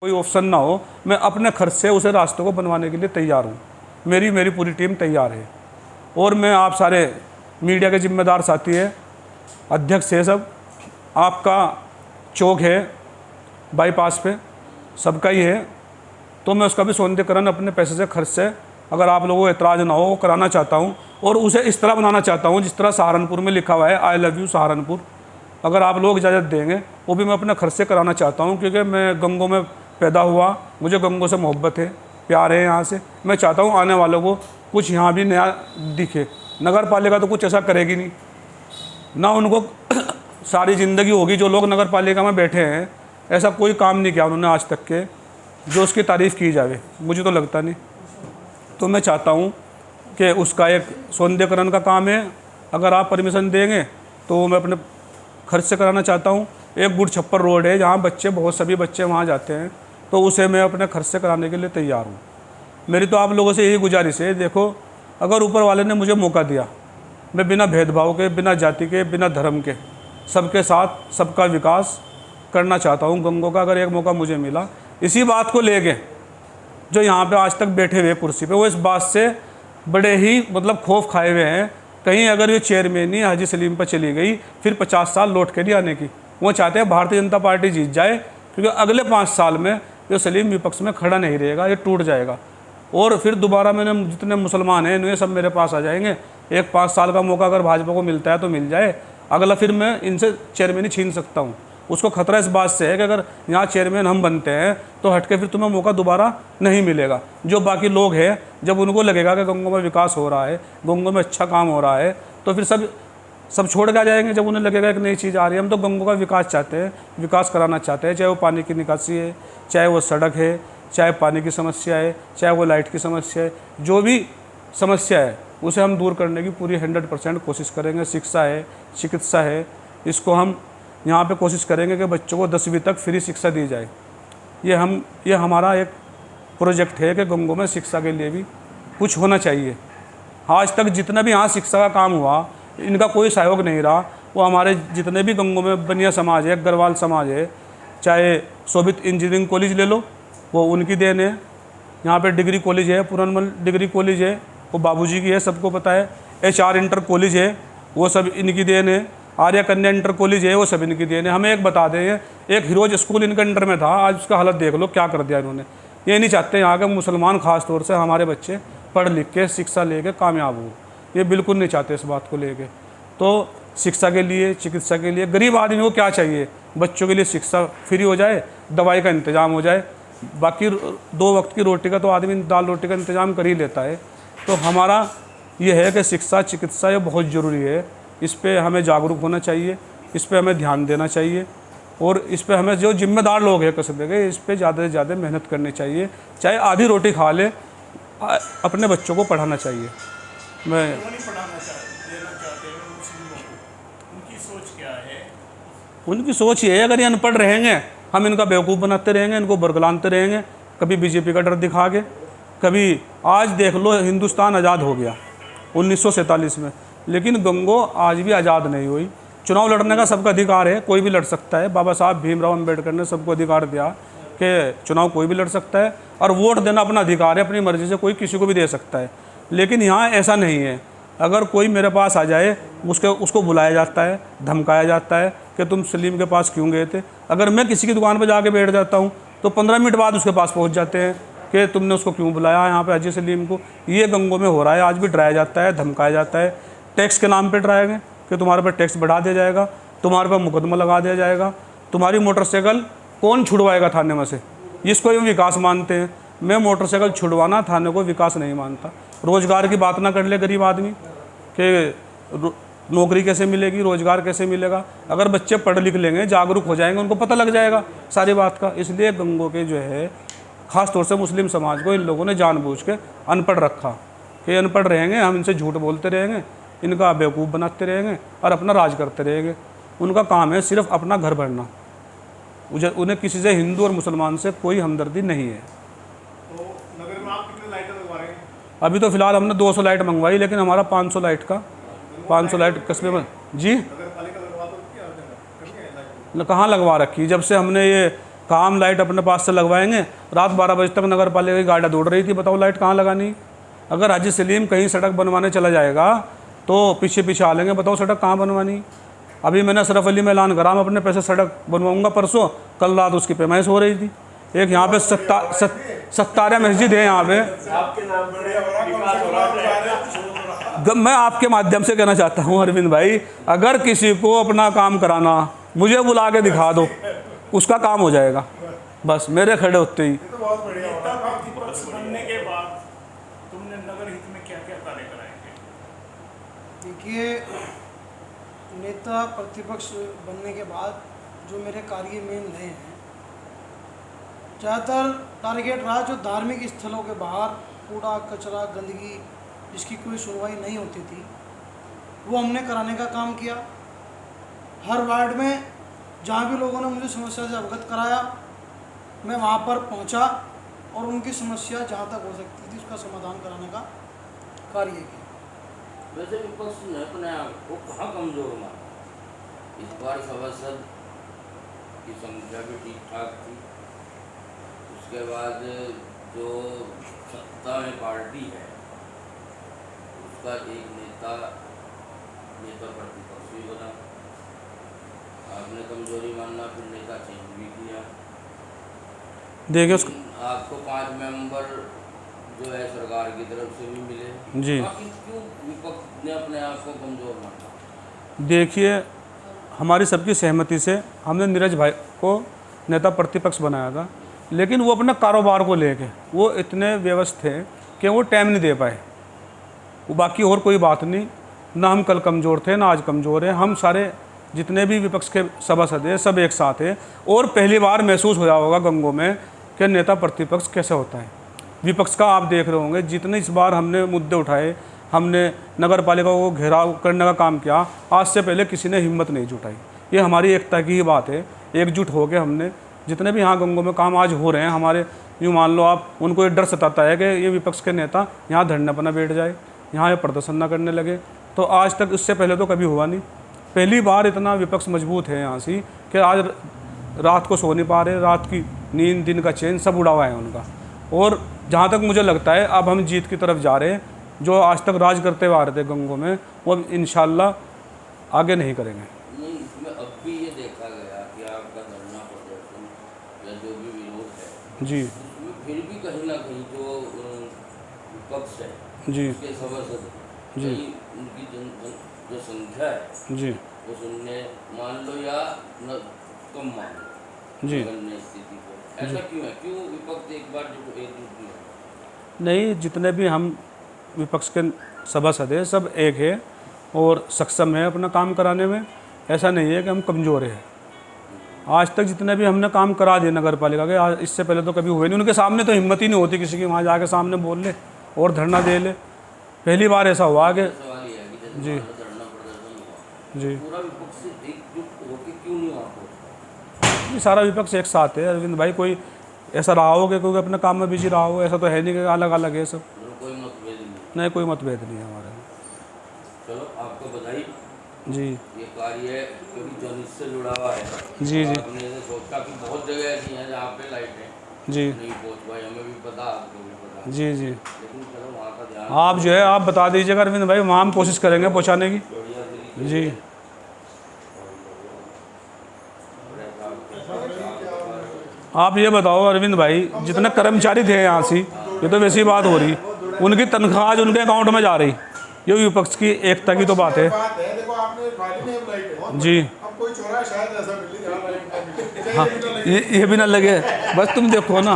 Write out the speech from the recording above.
कोई ऑप्शन ना हो, मैं अपने खर्च से उसे रास्ते को बनवाने के लिए तैयार हूँ। मेरी पूरी टीम तैयार है। और मैं आप सारे मीडिया के जिम्मेदार साथी है, अध्यक्ष है, सब आपका चौक है बाईपास पे, सबका ही है, तो मैं उसका भी सौंदर्यकरण अपने पैसे से खर्च से, अगर आप लोगों को एतराज़ ना हो, वो कराना चाहता हूँ। और उसे इस तरह बनाना चाहता हूँ जिस तरह सहारनपुर में लिखा हुआ है, आई लव यू सहारनपुर। अगर आप लोग इजाज़त देंगे, वो भी मैं अपने खर्च से कराना चाहता हूँ, क्योंकि मैं गंगों में पैदा हुआ, मुझे गंगों से मोहब्बत है, प्यार है यहाँ से। मैं चाहता हूँ आने वालों को कुछ यहाँ भी नया दिखे। नगर पालिका तो कुछ ऐसा करेगी नहीं ना, उनको सारी ज़िंदगी होगी जो लोग नगर पालिका में बैठे हैं, ऐसा कोई काम नहीं किया उन्होंने आज तक के जो उसकी तारीफ़ की जावे, मुझे तो लगता नहीं। तो मैं चाहता हूँ कि उसका एक सौंदर्यकरण का काम है, अगर आप परमिशन देंगे तो मैं अपने खर्च से कराना चाहता हूँ। एक गुड़ छप्पर रोड है जहाँ बच्चे बहुत सभी बच्चे वहाँ जाते हैं, तो उसे मैं अपने खर्च से कराने के लिए तैयार हूँ। मेरी तो आप लोगों से यही गुजारिश है, देखो अगर ऊपर वाले ने मुझे मौका दिया, मैं बिना भेदभाव के, बिना जाति के, बिना धर्म के, सबके साथ सबका विकास करना चाहता हूँ। गंगों का अगर एक मौका मुझे मिला, इसी बात को लेके जो यहाँ पे आज तक बैठे हुए कुर्सी पे, वो इस बात से बड़े ही मतलब खौफ खाए हुए हैं, कहीं अगर ये चेयरमैनी हाजी सलीम पर चली गई फिर 50 साल लौट के नहीं आने की। वो चाहते हैं भारतीय जनता पार्टी जीत जाए, क्योंकि अगले 5 साल में ये सलीम विपक्ष में खड़ा नहीं रहेगा, ये टूट जाएगा। और फिर दोबारा मैंने जितने मुसलमान हैं ये सब मेरे पास आ जाएंगे। एक 5 साल का मौका अगर भाजपा को मिलता है तो मिल जाए, अगला फिर मैं इनसे चेयरमैनी छीन सकता हूँ। उसको खतरा इस बात से है कि अगर यहाँ चेयरमैन हम बनते हैं तो हटके फिर तुम्हें मौका दोबारा नहीं मिलेगा। जो बाकी लोग हैं, जब उनको लगेगा कि गंगों में विकास हो रहा है, गंगों में अच्छा काम हो रहा है, तो फिर सब छोड़ के आ जाएंगे। जब उन्हें लगेगा एक नई चीज़ आ रही है, हम तो गंगों का विकास चाहते हैं, विकास कराना चाहते हैं, चाहे वो पानी की निकासी है, चाहे वो सड़क है, चाहे पानी की समस्या है, चाहे वो लाइट की समस्या है, जो भी समस्या है उसे हम दूर करने की पूरी 100% कोशिश करेंगे। शिक्षा है, चिकित्सा है, इसको हम यहाँ पे कोशिश करेंगे कि बच्चों को 10वीं तक फ्री शिक्षा दी जाए। ये हमारा एक प्रोजेक्ट है कि गंगों में शिक्षा के लिए भी कुछ होना चाहिए। आज तक जितना भी यहाँ शिक्षा का काम हुआ, इनका कोई सहयोग नहीं रहा। वो हमारे जितने भी गंगों में बनिया समाज है, अग्रवाल समाज है, चाहे शोभित इंजीनियरिंग कॉलेज ले लो, वो उनकी देन है। यहाँ पे डिग्री कॉलेज है, पुरनमल डिग्री कॉलेज है, वो बाबूजी की है, सबको पता है। HR इंटर कॉलेज है, वो सब इनकी देन है। आर्य कन्या इंटर कॉलेज है, वो सब इनकी देन है। हमें एक बता दें, एक हीरोज स्कूल इनके अंडर में था, आज उसका हालत देख लो क्या कर दिया इन्होंने। ये नहीं चाहते यहाँ के मुसलमान खास तौर से हमारे बच्चे पढ़ लिख के शिक्षा लेके कामयाब हो, ये बिल्कुल नहीं चाहते इस बात को लेके। तो शिक्षा के लिए, चिकित्सा के लिए गरीब आदमी को क्या चाहिए, बच्चों के लिए शिक्षा फ्री हो जाए, दवाई का इंतज़ाम हो जाए, बाकी 2 वक्त की रोटी का तो आदमी दाल रोटी का इंतज़ाम कर ही लेता है। तो हमारा ये है कि शिक्षा चिकित्सा ये बहुत ज़रूरी है, इस पे हमें जागरूक होना चाहिए, इस पे हमें ध्यान देना चाहिए, और इस पे हमें जो जिम्मेदार लोग हैं कस्बे के, इस पे ज़्यादा से ज़्यादा मेहनत करनी चाहिए। चाहे आधी रोटी खा ले, अपने बच्चों को पढ़ाना चाहिए। उनकी सोच ये है, अगर ये अनपढ़ रहेंगे, हम इनका बेवकूफ़ बनाते रहेंगे, इनको बरगलाते रहेंगे, कभी बीजेपी का डर दिखा के, कभी आज देख लो हिंदुस्तान आज़ाद हो गया 1947 में, लेकिन गंगो आज भी आज़ाद नहीं हुई। चुनाव लड़ने का सबका अधिकार है, कोई भी लड़ सकता है। बाबा साहब भीमराव अम्बेडकर ने सबको अधिकार दिया कि चुनाव कोई भी लड़ सकता है, और वोट देना अपना अधिकार है, अपनी मर्ज़ी से कोई किसी को भी दे सकता है। लेकिन यहाँ ऐसा नहीं है, अगर कोई मेरे पास आ जाए उसको बुलाया जाता है, धमकाया जाता है कि तुम सलीम के पास क्यों गए थे। अगर मैं किसी की दुकान पर जाके बैठ जाता हूँ तो 15 मिनट बाद उसके पास पहुँच जाते हैं कि तुमने उसको क्यों बुलाया यहाँ पे हाजी सलीम को। ये गंगों में हो रहा है, आज भी डराया जाता है, धमकाया जाता है, टैक्स के नाम पे डराएंगे कि तुम्हारे पर टैक्स बढ़ा दिया जाएगा, तुम्हारे पर मुकदमा लगा दिया जाएगा, तुम्हारी मोटरसाइकिल कौन छुड़वाएगा थाने में से, इसको ये विकास मानते हैं। मैं मोटरसाइकिल छुड़वाना थाने को विकास नहीं मानता। रोज़गार की बात ना कर ले गरीब आदमी कि नौकरी कैसे मिलेगी, रोज़गार कैसे मिलेगा। अगर बच्चे पढ़ लिख लेंगे, जागरूक हो जाएंगे, उनको पता लग जाएगा सारी बात का। इसलिए गंगों के जो है ख़ास तौर से मुस्लिम समाज को इन लोगों ने जानबूझ के अनपढ़ रखा कि अनपढ़ रहेंगे, हम इनसे झूठ बोलते रहेंगे, इनका बेवकूफ़ बनाते रहेंगे और अपना राज करते रहेंगे। उनका काम है सिर्फ अपना घर भरना, उन्हें किसी से, हिंदू और मुसलमान से कोई हमदर्दी नहीं है। तो नगर में आप कितने लाइटें लगवा रहे हैं? अभी तो फ़िलहाल हमने 200 लाइट मंगवाई, लेकिन हमारा 500 लाइट का 500 लाइट कस्बे में जी नगर पालिका लगवा तो क्या कहाँ लगवा रखी। जब से हमने ये काम लाइट अपने पास से लगवाएंगे। रात 12 बजे तक नगर पालिका की गाड़ियाँ दौड़ रही थी, बताओ लाइट कहाँ लगानी। अगर हाजी सलीम कहीं सड़क बनवाने चला जाएगा तो पीछे पीछे आ लेंगे, बताओ सड़क कहाँ बनवानी। अभी मैंने अशरफ अली में ऐलान करा, मैं अपने पैसे सड़क बनवाऊंगा परसों। कल रात उसकी पैमाइश हो रही थी। एक यहाँ पे सत्तारा मस्जिद है यहाँ पे। मैं आपके माध्यम से कहना चाहता हूँ अरविंद भाई, अगर किसी को अपना काम कराना मुझे बुला के दिखा दो, उसका काम हो जाएगा। बस मेरे खड़े होते ही। नेता प्रतिपक्ष बनने के बाद तुमने नगर हित में क्या क्या कार्य कराएंगे? देखिए, नेता प्रतिपक्ष बनने के बाद जो मेरे कार्य में नए हैं, ज़्यादातर टारगेट रहा जो धार्मिक स्थलों के बाहर कूड़ा कचरा गंदगी जिसकी कोई सुनवाई नहीं होती थी, वो हमने कराने का काम किया। हर वार्ड में जहाँ भी लोगों ने मुझे समस्या से अवगत कराया, मैं वहाँ पर पहुँचा और उनकी समस्या जहाँ तक हो सकती थी उसका समाधान कराने का कार्य किया। वैसे विपक्ष ने अपने आप को कहाँ कमजोर माना? इस बार सभासद की संख्या भी ठीक ठाक थी। उसके बाद जो सत्ता में पार्टी है उसका एक नेता प्रतिपक्ष भी बना। आपने कमजोरी मानना, फिर नेता चेंज भी किया। देखिए उसको आपको 5 मेंबर जो है सरकार की तरफ से भी मिले जी। क्यों विपक्ष ने अपने आप को कमजोर माना? देखिए, हमारी सबकी सहमति से हमने नीरज भाई को नेता प्रतिपक्ष बनाया था, लेकिन वो अपने कारोबार को लेके वो इतने व्यस्त थे कि वो टाइम नहीं दे पाए। वो बाकी और कोई बात नहीं, ना हम कल कमज़ोर थे ना आज कमज़ोर हैं। हम सारे जितने भी विपक्ष के सभासद हैं सब एक साथ हैं। और पहली बार महसूस होया होगा गंगों में कि नेता प्रतिपक्ष कैसे होता है। विपक्ष का आप देख रहे होंगे, जितने इस बार हमने मुद्दे उठाए, हमने नगर पालिका को घेराव करने का काम किया, आज से पहले किसी ने हिम्मत नहीं जुटाई। ये हमारी एकता की ही बात है। एकजुट होकर हमने जितने भी यहाँ गंगों में काम आज हो रहे हैं हमारे, यूँ मान लो आप, उनको ये डर सताता है कि ये विपक्ष के नेता यहाँ धरने पर न बैठ जाए, यहाँ ये प्रदर्शन न करने लगे। तो आज तक इससे पहले तो कभी हुआ नहीं। पहली बार इतना विपक्ष मजबूत है यहाँ से कि आज रात को सो नहीं पा रहे, रात की नींद दिन का चैन सब उड़ा हुआ है उनका। और जहाँ तक मुझे लगता है अब हम जीत की तरफ जा रहे हैं। जो आज तक राज करते हुए आ रहे थे गंगों में, वो अब इंशाल्लाह आगे नहीं करेंगे। नहीं, इसमें अब भी ये देखा गया कि आपका धरना प्रदर्शन या जो भी विरोध है जी उसमें फिर भी कहीं ना कहीं जो विपक्ष है जी उसके सभासद जी कहीं उनकी जो संख्या है जी वो सुनने मान लो या न कम मान लो जी बनने स्थिति को, ऐसा क्यों है? क्यों विपक्ष एक बार जो एकजुट नहीं है? नहीं, जितने भी हम विपक्ष के सभासद हैं सब एक है और सक्षम है अपना काम कराने में। ऐसा नहीं है कि हम कमज़ोर हैं। आज तक जितने भी हमने काम करा दिए नगर पालिका के, आज इससे पहले तो कभी हुए नहीं। उनके सामने तो हिम्मत ही नहीं होती किसी की वहाँ जाके सामने बोल ले और धरना दे ले। पहली बार ऐसा हुआ कि सवाल ये है कि जैसे जी। मान लो धरना प्रदर्शन हुआ, जी पूरा विपक्ष से एकजुट होकर क्यों नहीं वहाँ पर? ये सारा विपक्ष एक साथ है अरविंद भाई। कोई ऐसा रहा हो कि कोई अपने काम में बिजी रहा हो, ऐसा तो है नहीं कि अलग अलग है सब। कोई मतभेद नहीं? नहीं, कोई मतभेद नहीं है हमारे में। चलो, आपको बधाई। जी ये कार्य कभी जनहित से जुड़ा हुआ है। जी जी आपने ये सोचा कि बहुत जगह ऐसी हैं जहाँ पे लाइटें जी नहीं पहुँच पाई, हमें भी पता, आपको भी पता, जी जी लेकिन चलो वहाँ का ध्यान आप जो है आप बता दीजिएगा अरविंद भाई, वहाँ हम कोशिश करेंगे पहुँचाने की। बढ़िया तरीके जी आप ये बताओ अरविंद भाई, जितने कर्मचारी थे यहाँ से, ये तो वैसी बात हो रही, उनकी तनख्वाह आज उनके अकाउंट में जा रही। ये विपक्ष की एकता की तो बात है। देखो आपने फाइल में लाइट है जी अब कोई चौराहा शायद ऐसा मिले जहाँ लाइट ना मिले। हाँ, ये भी ना लगे, बस तुम देखो ना।